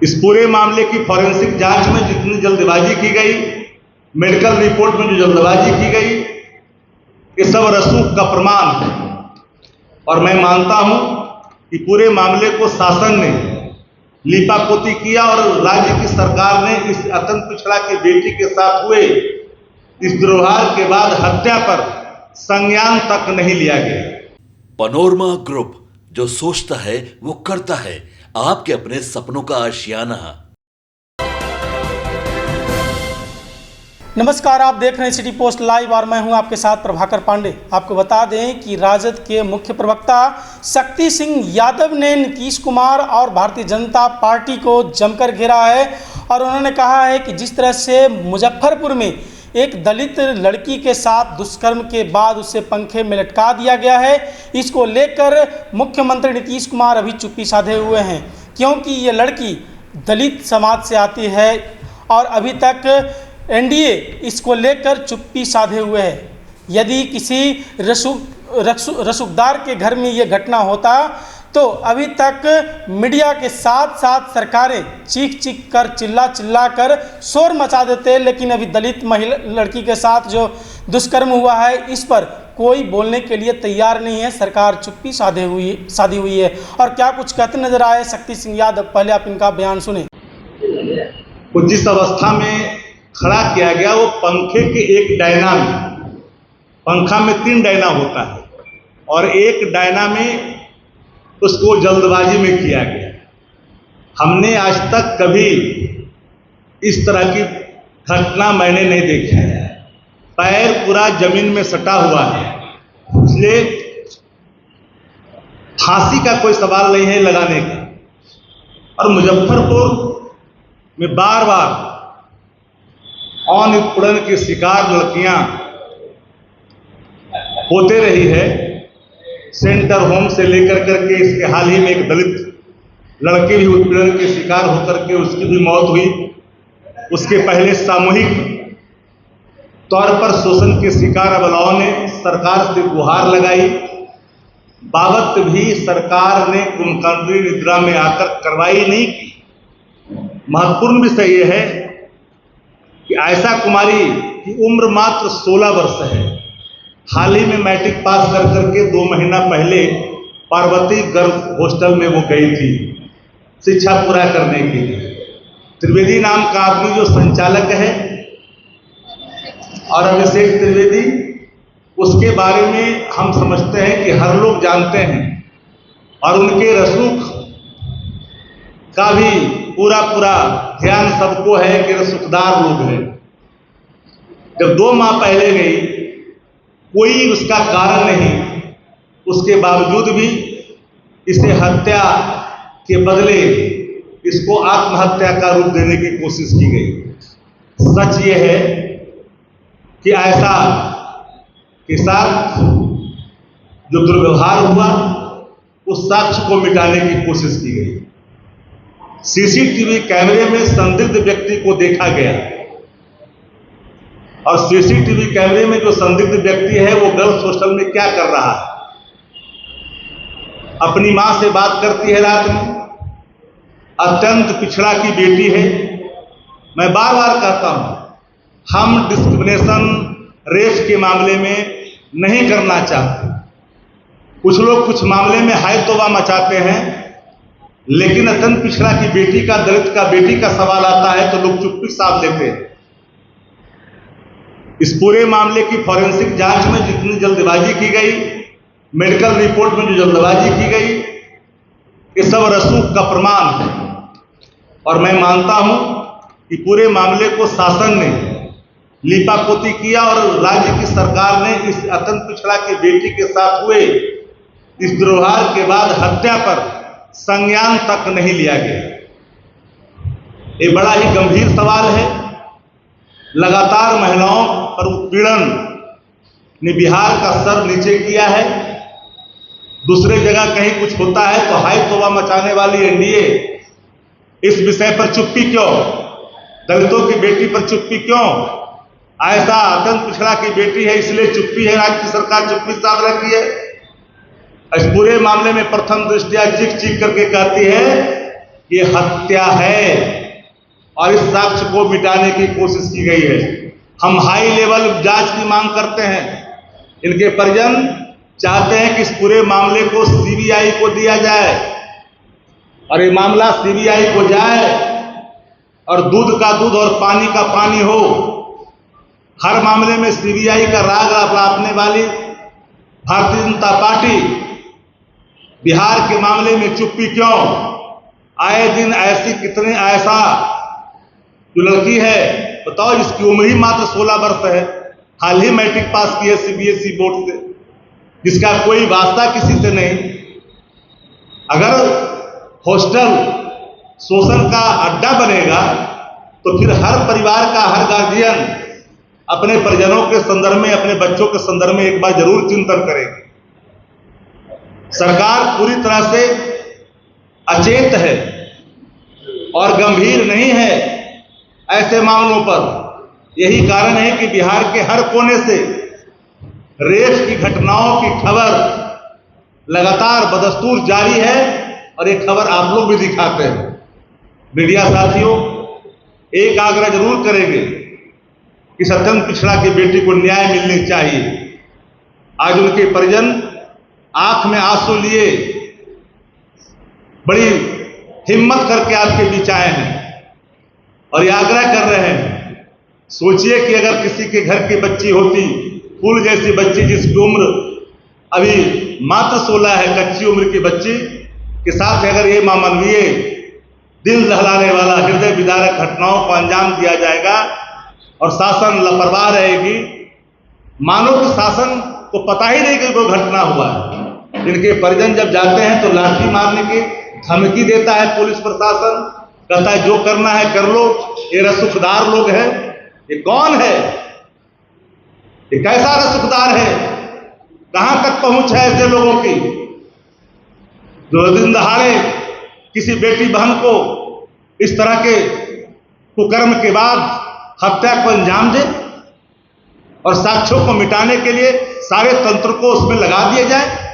इस पूरे मामले की फॉरेंसिक जांच में जितनी जल्दबाजी की गई, मेडिकल रिपोर्ट में जो जल्दबाजी की गई, ये सब रसूख का प्रमाण है। और मैं मानता हूं कि पूरे मामले को शासन ने लीपापोती किया और राज्य की सरकार ने इस अत्यंत पिछड़ा की बेटी के साथ हुए इस दुर्व्यवहार के बाद हत्या पर संज्ञान तक नहीं लिया गया। पनोरमा ग्रुप, जो सोचता है वो करता है। आपके अपने सपनों का आशियाना। नमस्कार, आप देख रहे हैं सिटी पोस्ट लाइव और मैं हूं आपके साथ प्रभाकर पांडे। आपको बता दें कि राजद के मुख्य प्रवक्ता शक्ति सिंह यादव ने नीतीश कुमार और भारतीय जनता पार्टी को जमकर घेरा है और उन्होंने कहा है कि जिस तरह से मुजफ्फरपुर में एक दलित लड़की के साथ दुष्कर्म के बाद उसे पंखे में लटका दिया गया है, इसको लेकर मुख्यमंत्री नीतीश कुमार अभी चुप्पी साधे हुए हैं, क्योंकि ये लड़की दलित समाज से आती है और अभी तक एनडीए इसको लेकर चुप्पी साधे हुए है। यदि किसी रसूखदार के घर में ये घटना होता तो अभी तक मीडिया के साथ साथ सरकारें चीख कर चिल्ला कर शोर मचा देते, लेकिन अभी दलित महिला लड़की के साथ जो दुष्कर्म हुआ है इस पर कोई बोलने के लिए तैयार नहीं है। सरकार चुप्पी साधी हुई है। और क्या कुछ कहते नजर आए शक्ति सिंह यादव, पहले आप इनका बयान सुने। तो जिस अवस्था में खड़ा किया गया वो पंखे के एक डायना में, पंखा में 3 डायना होता है और एक डायना में उसको जल्दबाजी में किया गया। हमने आज तक कभी इस तरह की घटना मैंने नहीं देखा है। पैर पूरा जमीन में सटा हुआ है, इसलिए फांसी का कोई सवाल नहीं है लगाने का। और मुजफ्फरपुर में बार बार यौन उत्पीड़न की शिकार लड़कियां होते रही है, सेंटर होम से लेकर करके इसके हाल ही में एक दलित लड़के भी उत्पीड़न के शिकार होकर के उसकी भी मौत हुई। उसके पहले सामूहिक तौर पर शोषण के शिकार अबलाओं ने सरकार से गुहार लगाई, बाबत भी सरकार ने मुख्यमंत्री निद्रा में आकर कार्रवाई नहीं की। महत्वपूर्ण विषय यह है कि आयशा कुमारी की उम्र मात्र 16 वर्ष है। हाल ही में मैट्रिक पास कर करके 2 महीना पहले पार्वती गर्ल्स हॉस्टल में वो गई थी शिक्षा पूरा करने के लिए। त्रिवेदी नाम का आदमी जो संचालक है और अभिषेक त्रिवेदी, उसके बारे में हम समझते हैं कि हर लोग जानते हैं और उनके रसूख का भी पूरा ध्यान सबको है कि रसूखदार लोग हैं। जब 2 माह पहले गई, कोई उसका कारण नहीं, उसके बावजूद भी इसे हत्या के बदले इसको आत्महत्या का रूप देने की कोशिश की गई। सच ये है कि आयशा के साथ जो दुर्व्यवहार हुआ उस साक्ष्य को मिटाने की कोशिश की गई। सीसीटीवी कैमरे में संदिग्ध व्यक्ति को देखा गया और सीसीटीवी कैमरे में जो संदिग्ध व्यक्ति है वो गर्ल्स हॉस्टल में क्या कर रहा है? अपनी मां से बात करती है रात में। अत्यंत पिछड़ा की बेटी है। मैं बार बार कहता हूं, हम डिस्क्रिमिनेशन रेस के मामले में नहीं करना चाहते। कुछ लोग कुछ मामले में हाय तौबा मचाते हैं, लेकिन अत्यंत पिछड़ा की बेटी का, दलित का बेटी का सवाल आता है तो लोग चुप्पी साध लेते हैं। इस पूरे मामले की फॉरेंसिक जांच में जितनी जल्दबाजी की गई, मेडिकल रिपोर्ट में जो जल्दबाजी की गई, ये सब रसूख का प्रमाण है। और मैं मानता हूं कि पूरे मामले को शासन ने लीपापोती किया और राज्य की सरकार ने इस अत्यंत पिछड़ा की बेटी के साथ हुए इस दुर्व्यवहार के बाद हत्या पर संज्ञान तक नहीं लिया गया। ये बड़ा ही गंभीर सवाल है। लगातार महिलाओं पर उत्पीड़न ने बिहार का सर नीचे किया है। दूसरे जगह कहीं कुछ होता है तो हाय तौबा मचाने वाली एनडीए इस विषय पर चुप्पी क्यों? दलितों की बेटी पर चुप्पी क्यों? आयशा अत्यंत पिछड़ा की बेटी है इसलिए चुप्पी है। राज्य की सरकार चुप्पी साध रखी है। इस पूरे मामले में प्रथम दृष्टया चीख करके कहती है ये हत्या है और इस साक्ष्य को मिटाने की कोशिश की गई है। हम हाई लेवल जांच की मांग करते हैं। इनके परिजन चाहते हैं कि इस पूरे मामले को सीबीआई को दिया जाए और ये मामला सीबीआई को जाए और दूध का दूध और पानी का पानी हो। हर मामले में सीबीआई का राग अपनाने वाली भारतीय जनता पार्टी बिहार के मामले में चुप्पी क्यों? आए दिन ऐसी कितने ऐसा जो लड़की है, बताओ, जिसकी उम्र ही मात्र 16 वर्ष है, हाल ही मैट्रिक पास की है सीबीएसई बोर्ड से, जिसका कोई वास्ता किसी से नहीं। अगर हॉस्टल शोषण का अड्डा बनेगा तो फिर हर परिवार का हर गार्जियन अपने परिजनों के संदर्भ में, अपने बच्चों के संदर्भ में एक बार जरूर चिंतन करेगी। सरकार पूरी तरह से अचेत है और गंभीर नहीं है ऐसे मामलों पर। यही कारण है कि बिहार के हर कोने से रेप की घटनाओं की खबर लगातार बदस्तूर जारी है और ये खबर आप लोग भी दिखाते हैं। मीडिया साथियों, एक आग्रह जरूर करेंगे कि अत्यंत पिछड़ा की बेटी को न्याय मिलनी चाहिए। आज उनके परिजन आंख में आंसू लिए बड़ी हिम्मत करके आपके बीच आए हैं और ये आग्रह कर रहे हैं। सोचिए कि अगर किसी के घर की बच्ची होती, फूल जैसी बच्ची जिसकी उम्र अभी मात्र 16 है, कच्ची उम्र की बच्ची के साथ अगर ये मानवीय दिल दहलाने वाला हृदय विदारक घटनाओं को अंजाम दिया जाएगा और शासन लापरवाह रहेगी, मानो कि शासन को पता ही नहीं कि कोई घटना हुआ है। इनके परिजन जब जाते हैं तो लाठी मारने की धमकी देता है पुलिस प्रशासन, कहता है जो करना है कर लो, ये रसूखदार लोग हैं। ये कौन है? ये कैसा रसूखदार है? कहां तक पहुंच है ऐसे लोगों की जो दिन दहाड़े किसी बेटी बहन को इस तरह के कुकर्म के बाद हत्या को अंजाम दे और साक्ष्यों को मिटाने के लिए सारे तंत्र को उसमें लगा दिया जाए।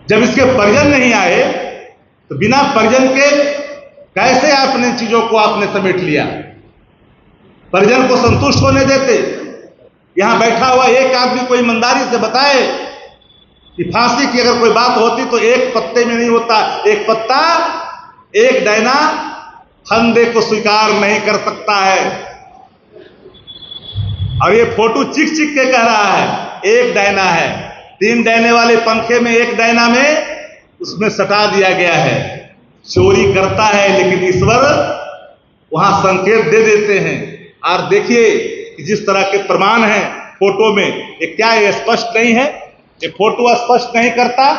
जब इसके परिजन नहीं आए तो बिना परिजन के कैसे आपने चीजों को आपने समेट लिया? परिजन को संतुष्ट होने देते? यहां बैठा हुआ एक आदमी को ईमानदारी से बताए कि फांसी की अगर कोई बात होती तो एक पत्ते में नहीं होता। एक पत्ता, एक डैना फंदे को स्वीकार नहीं कर सकता है। और ये फोटो चिक चिक के कह रहा है एक डैना है, 3 डैने वाले पंखे में एक डैना में उसमें सटा दिया गया है। चोरी करता है लेकिन ईश्वर वहां संकेत दे देते हैं। और देखिए कि जिस तरह के प्रमाण हैं फोटो में, ये क्या ये स्पष्ट नहीं है? ये फोटो स्पष्ट नहीं करता।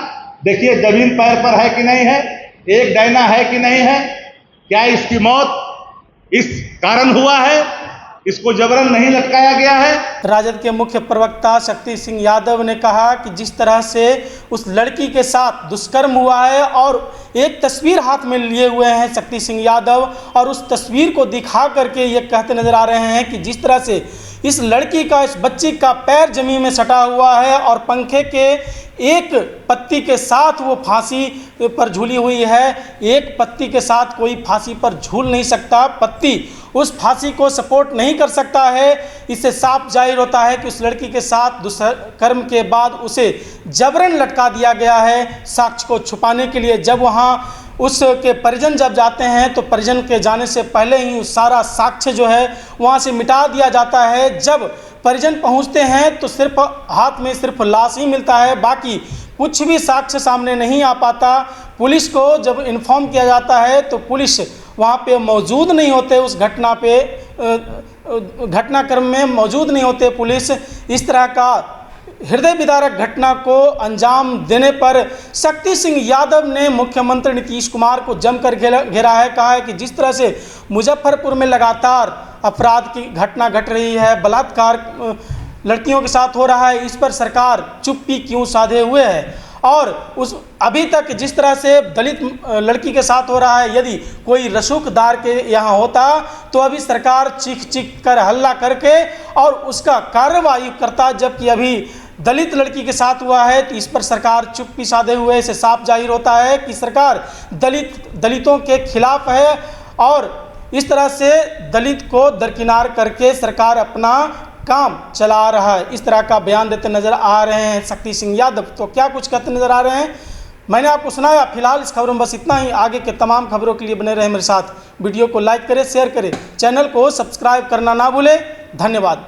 देखिए जमीन पैर पर है कि नहीं है, एक डैना है कि नहीं है, क्या इसकी मौत इस कारण हुआ है, इसको जबरन नहीं लटकाया गया है। राजद के मुख्य प्रवक्ता शक्ति सिंह यादव ने कहा कि जिस तरह से उस लड़की के साथ दुष्कर्म हुआ है और एक तस्वीर हाथ में लिए हुए हैं शक्ति सिंह यादव, और उस तस्वीर को दिखा करके ये कहते नजर आ रहे हैं कि जिस तरह से इस लड़की का, इस बच्ची का पैर जमीन में सटा हुआ है और पंखे के एक पत्ती के साथ वो फांसी पर झूली हुई है। एक पत्ती के साथ कोई फांसी पर झूल नहीं सकता, पत्ती उस फांसी को सपोर्ट नहीं कर सकता है। इससे साफ जाहिर होता है कि उस लड़की के साथ दुष्कर्म के बाद उसे जबरन लटका दिया गया है साक्ष्य को छुपाने के लिए। जब वहाँ उसके परिजन जब जाते हैं तो परिजन के जाने से पहले ही सारा साक्ष्य जो है वहाँ से मिटा दिया जाता है। जब परिजन पहुँचते हैं तो सिर्फ हाथ में सिर्फ लाश ही मिलता है, बाकी कुछ भी साक्ष्य सामने नहीं आ पाता। पुलिस को जब इन्फॉर्म किया जाता है तो पुलिस वहाँ पे मौजूद नहीं होते, उस घटना पे घटनाक्रम में मौजूद नहीं होते पुलिस। इस तरह का हृदय विदारक घटना को अंजाम देने पर शक्ति सिंह यादव ने मुख्यमंत्री नीतीश कुमार को जमकर घेरा है। कहा है कि जिस तरह से मुजफ्फरपुर में लगातार अपराध की घटना घट रही है, बलात्कार लड़कियों के साथ हो रहा है, इस पर सरकार चुप्पी क्यों साधे हुए है। और उस अभी तक जिस तरह से दलित लड़की के साथ हो रहा है, यदि कोई रसूखदार के यहाँ होता तो अभी सरकार चीख चीख कर हल्ला करके और उसका कार्रवाई करता, जबकि अभी दलित लड़की के साथ हुआ है, तो इस पर सरकार चुप्पी साधे हुए इसे साफ जाहिर होता है कि सरकार दलितों के खिलाफ है और इस तरह से दलित को दरकिनार करके सरकार अपना काम चला रहा है। इस तरह का बयान देते नजर आ रहे हैं शक्ति सिंह यादव। तो क्या कुछ कहते नजर आ रहे हैं मैंने आपको सुनाया। फिलहाल इस खबरों में बस इतना ही। आगे के तमाम खबरों के लिए बने रहे मेरे साथ। वीडियो को लाइक करें, शेयर करें, चैनल को सब्सक्राइब करना ना भूलें। धन्यवाद।